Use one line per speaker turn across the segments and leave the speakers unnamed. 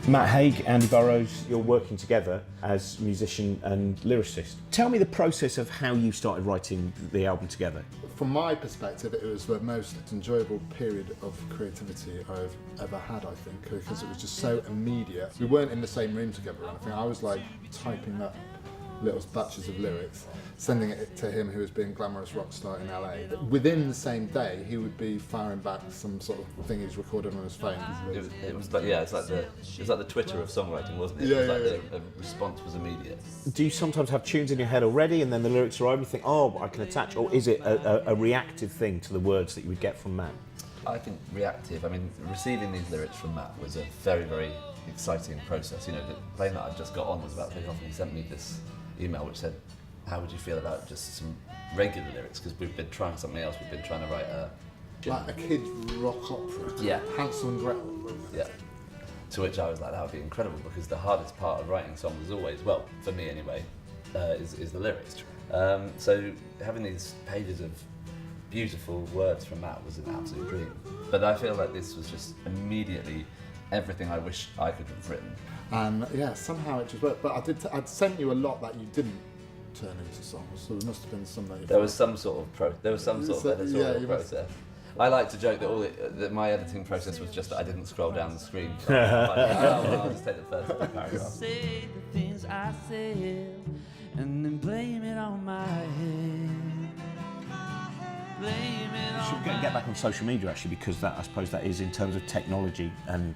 Matt Haig, Andy Burrows, you're working together as musician and lyricist. Tell me the process of how you started writing the album together.
From my perspective, it was the most enjoyable period of creativity I've ever had, I think, because it was just so immediate. We weren't in the same room together or anything. I was like typing up little batches of lyrics, sending it to him who was being glamorous rock star in LA. Within the same day, he would be firing back some sort of thing he's recorded on his phone.
It was like, yeah, it's like the Twitter of songwriting, wasn't it?
Yeah,
it was
yeah,
like the response was immediate.
Do you sometimes have tunes in your head already and then the lyrics arrive and you think, oh, I can attach, or is it a reactive thing to the words that you would get from Matt?
I think reactive. I mean, receiving these lyrics from Matt was a very, very exciting process. You know, the plane that I'd just got on was about to take off, and he sent me this email which said, how would you feel about just some regular lyrics, because we've been trying something else. We've been trying to write
like a kid's rock opera.
Yeah.
Hansel and Gretel.
Yeah. To which I was like, that would be incredible, because the hardest part of writing songs is always, well, for me anyway, is the lyrics. So having these pages of beautiful words from Matt was an absolute dream. But I feel like this was just immediately everything I wish I could have written.
And yeah, somehow it just worked. But I'd sent you a lot that you didn't turn into songs, so there must have been some that you
There was some sort of editorial process. I like to joke that my editing process was just that I didn't scroll down the screen. So I'll just take the first paragraph.
Say the things I said and then blame it on my head.
We should get back on social media actually, because I suppose that is, in terms of technology and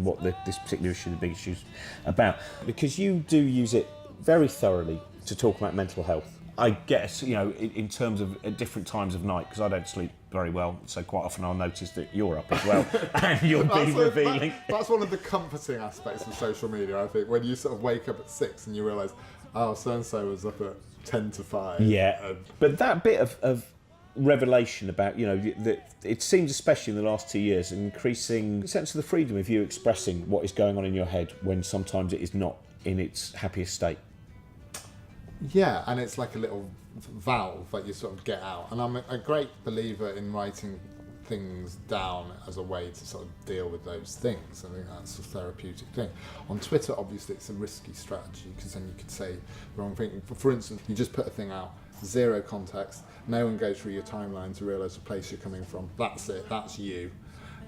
what this particular issue, the big issue, is about. Because you do use it very thoroughly to talk about mental health. I guess, you know, in terms of at different times of night, because I don't sleep very well, so quite often I'll notice that you're up as well and you'll be revealing.
That's one of the comforting aspects of social media, I think, when you sort of wake up at 6 and you realise, oh, so-and-so was up at 10 to 5.
Yeah, but that bit of revelation about, you know, that it seems, especially in the last 2 years, an increasing sense of the freedom of you expressing what is going on in your head when sometimes it is not in its happiest state.
Yeah, and it's like a little valve that you sort of get out. And I'm a great believer in writing things down as a way to sort of deal with those things. I think that's a therapeutic thing. On Twitter, obviously, it's a risky strategy, because then you could say the wrong thing. For instance, you just put a thing out, zero context, no one goes through your timeline to realise the place you're coming from. That's it, that's you.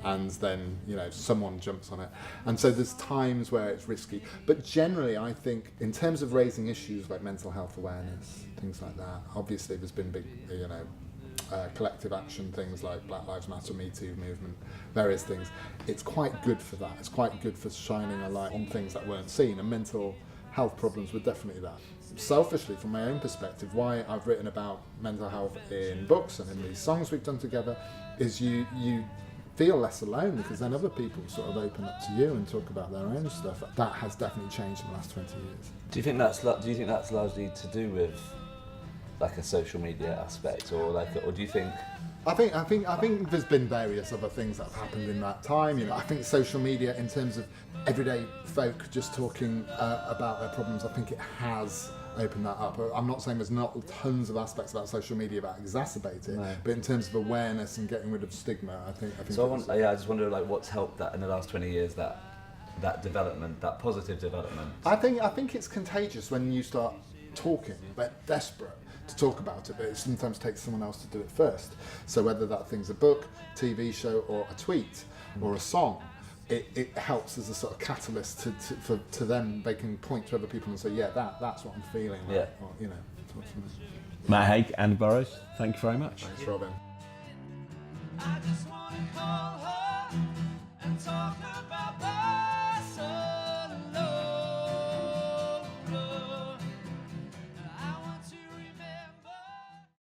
And then, you know, someone jumps on it. And so there's times where it's risky. But generally, I think, in terms of raising issues like mental health awareness, things like that, obviously there's been big, you know, collective action, things like Black Lives Matter, Me Too movement, various things. It's quite good for that. It's quite good for shining a light on things that weren't seen, and mental health problems were definitely that. Selfishly, from my own perspective, why I've written about mental health in books and in these songs we've done together is you feel less alone, because then other people sort of open up to you and talk about their own stuff. That has definitely changed in the last 20 years.
Do you think that's largely to do with like a social media aspect, or do you think?
I think there's been various other things that have happened in that time. You know, I think social media, in terms of everyday folk just talking about their problems, I think it has opened that up. I'm not saying there's not tons of aspects about social media that exacerbate it, no. But in terms of awareness and getting rid of stigma, I think.
So I just wonder, like, what's helped that in the last 20 years, that development, that positive development.
I think it's contagious when you start talking, but desperate to talk about it, but it sometimes takes someone else to do it first. So whether that thing's a book, TV show, or a tweet, or a song, it helps as a sort of catalyst to them. They can point to other people and say, yeah, that's what I'm feeling.
Yeah.
Or, you know,
Matt Haig, Andy Burrows, thank you very much.
Thanks, Robin.